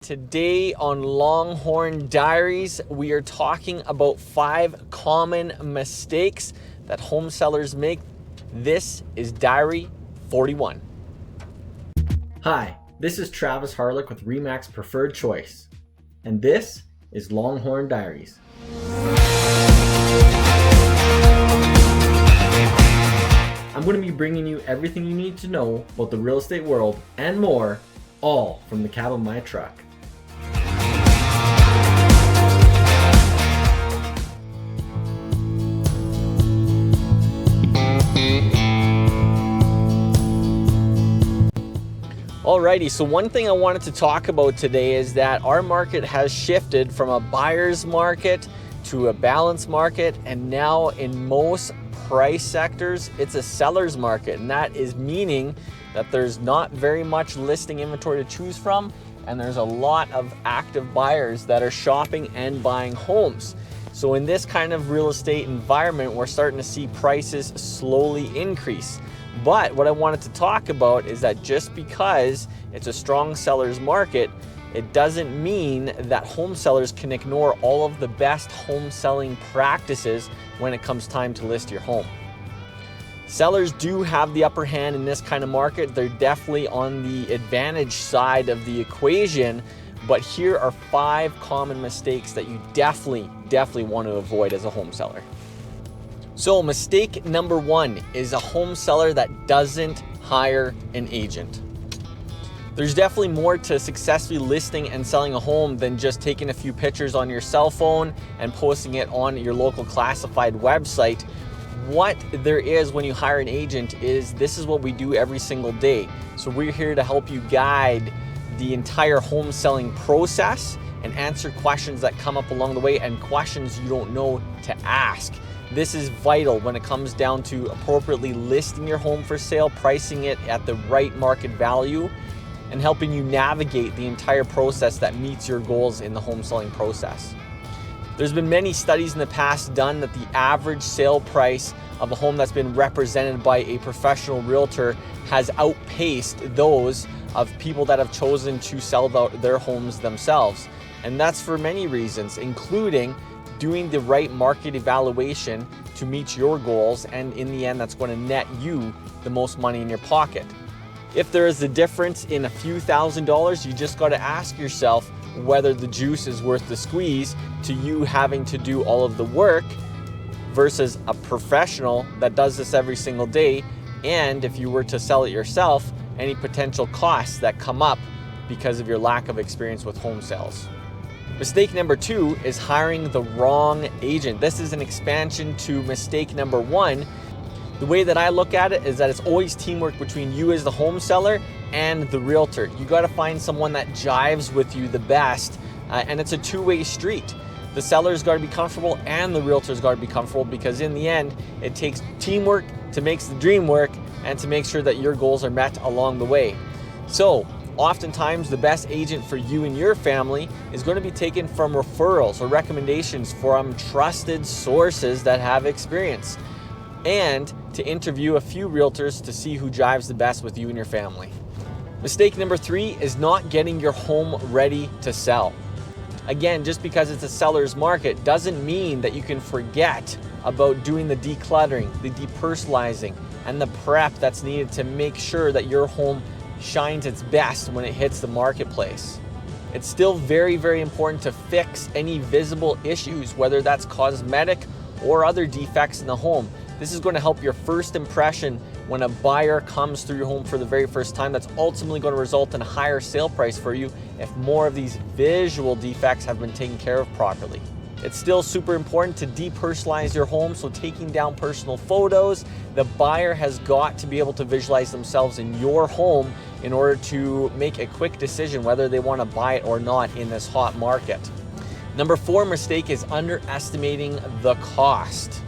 Today on Longhorn Diaries, we are talking about 5 common mistakes that home sellers make. This is Diary 41. Hi, this is Travis Hawryluk with RE/MAX Preferred Choice, and this is Longhorn Diaries. I'm going to be bringing you everything you need to know about the real estate world and more, all from the cab of my truck. Alrighty, so one thing I wanted to talk about today is that our market has shifted from a buyer's market to a balanced market, and now in most price sectors, it's a seller's market. And that is meaning that there's not very much listing inventory to choose from, and there's a lot of active buyers that are shopping and buying homes. So in this kind of real estate environment, we're starting to see prices slowly increase. But what I wanted to talk about is that just because it's a strong seller's market, it doesn't mean that home sellers can ignore all of the best home selling practices when it comes time to list your home. Sellers do have the upper hand in this kind of market. They're definitely on the advantage side of the equation, but here are 5 common mistakes that you definitely want to avoid as a home seller. So mistake number 1 is a home seller that doesn't hire an agent. There's definitely more to successfully listing and selling a home than just taking a few pictures on your cell phone and posting it on your local classified website. What there is when you hire an agent is this is what we do every single day. So we're here to help you guide the entire home selling process and answer questions that come up along the way and questions you don't know to ask. This is vital when it comes down to appropriately listing your home for sale, pricing it at the right market value, and helping you navigate the entire process that meets your goals in the home selling process. There's been many studies in the past done that the average sale price of a home that's been represented by a professional realtor has outpaced those of people that have chosen to sell their homes themselves. And that's for many reasons, including doing the right market evaluation to meet your goals, and in the end that's going to net you the most money in your pocket. If there is a difference in a few $1,000s, you just got to ask yourself whether the juice is worth the squeeze to you having to do all of the work versus a professional that does this every single day, and if you were to sell it yourself, any potential costs that come up because of your lack of experience with home sales. Mistake number 2 is hiring the wrong agent. This is an expansion to mistake number 1. The way that I look at it is that it's always teamwork between you as the home seller and the realtor. You got to find someone that jives with you the best, and it's a two-way street. The seller's got to be comfortable and the realtor's got to be comfortable, because in the end, it takes teamwork to make the dream work and to make sure that your goals are met along the way. So oftentimes the best agent for you and your family is going to be taken from referrals or recommendations from trusted sources that have experience, and to interview a few realtors to see who jives the best with you and your family. Mistake number 3 is not getting your home ready to sell. Again, just because it's a seller's market doesn't mean that you can forget about doing the decluttering, the depersonalizing, and the prep that's needed to make sure that your home shines its best when it hits the marketplace. It's still very important to fix any visible issues, whether that's cosmetic or other defects in the home. This is going to help your first impression when a buyer comes through your home for the very first time. That's ultimately going to result in a higher sale price for you if more of these visual defects have been taken care of properly. It's still super important to depersonalize your home, so taking down personal photos. The buyer has got to be able to visualize themselves in your home in order to make a quick decision whether they want to buy it or not in this hot market. Number 4 mistake is underestimating the cost.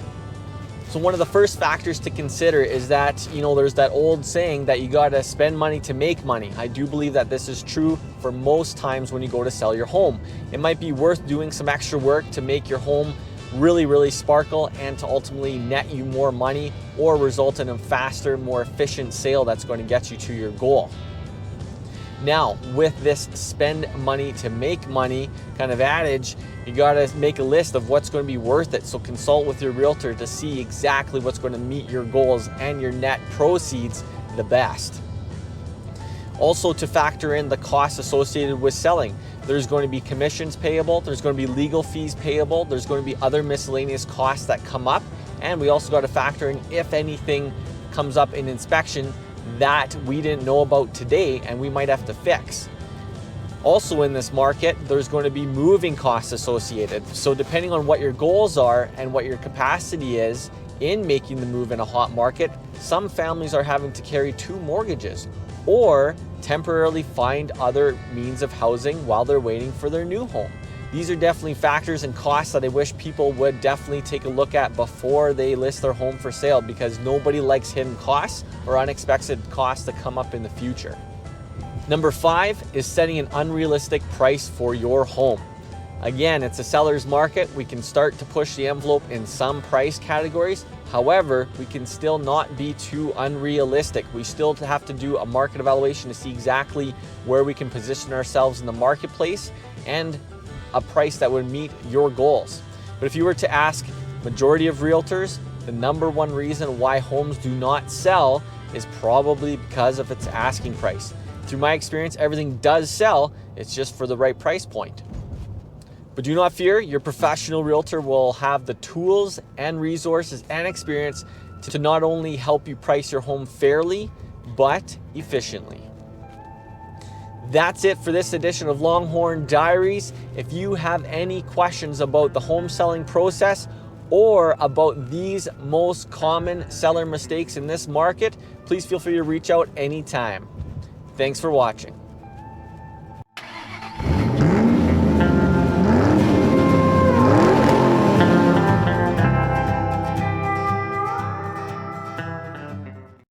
So one of the first factors to consider is that, there's that old saying that you gotta spend money to make money. I do believe that this is true for most times when you go to sell your home. It might be worth doing some extra work to make your home really sparkle and to ultimately net you more money or result in a faster, more efficient sale that's going to get you to your goal. Now, with this spend money to make money kind of adage, you gotta make a list of what's going to be worth it. So consult with your realtor to see exactly what's going to meet your goals and your net proceeds the best. Also, to factor in the costs associated with selling. There's going to be commissions payable, there's going to be legal fees payable, there's going to be other miscellaneous costs that come up, and we also got to factor in if anything comes up in inspection that we didn't know about today and we might have to fix. Also in this market, there's going to be moving costs associated. So depending on what your goals are and what your capacity is in making the move in a hot market, some families are having to carry 2 mortgages or temporarily find other means of housing while they're waiting for their new home. These are definitely factors and costs that I wish people would definitely take a look at before they list their home for sale, because nobody likes hidden costs or unexpected costs to come up in the future. Number 5 is setting an unrealistic price for your home. Again, it's a seller's market. We can start to push the envelope in some price categories. However, we can still not be too unrealistic. We still have to do a market evaluation to see exactly where we can position ourselves in the marketplace and a price that would meet your goals. But if you were to ask majority of realtors, the number one reason why homes do not sell is probably because of its asking price. Through my experience, everything does sell, it's just for the right price point. But do not fear, your professional realtor will have the tools and resources and experience to not only help you price your home fairly, but efficiently. That's it for this edition of Longhorn Diaries. If you have any questions about the home selling process or about these most common seller mistakes in this market, please feel free to reach out anytime. Thanks for watching.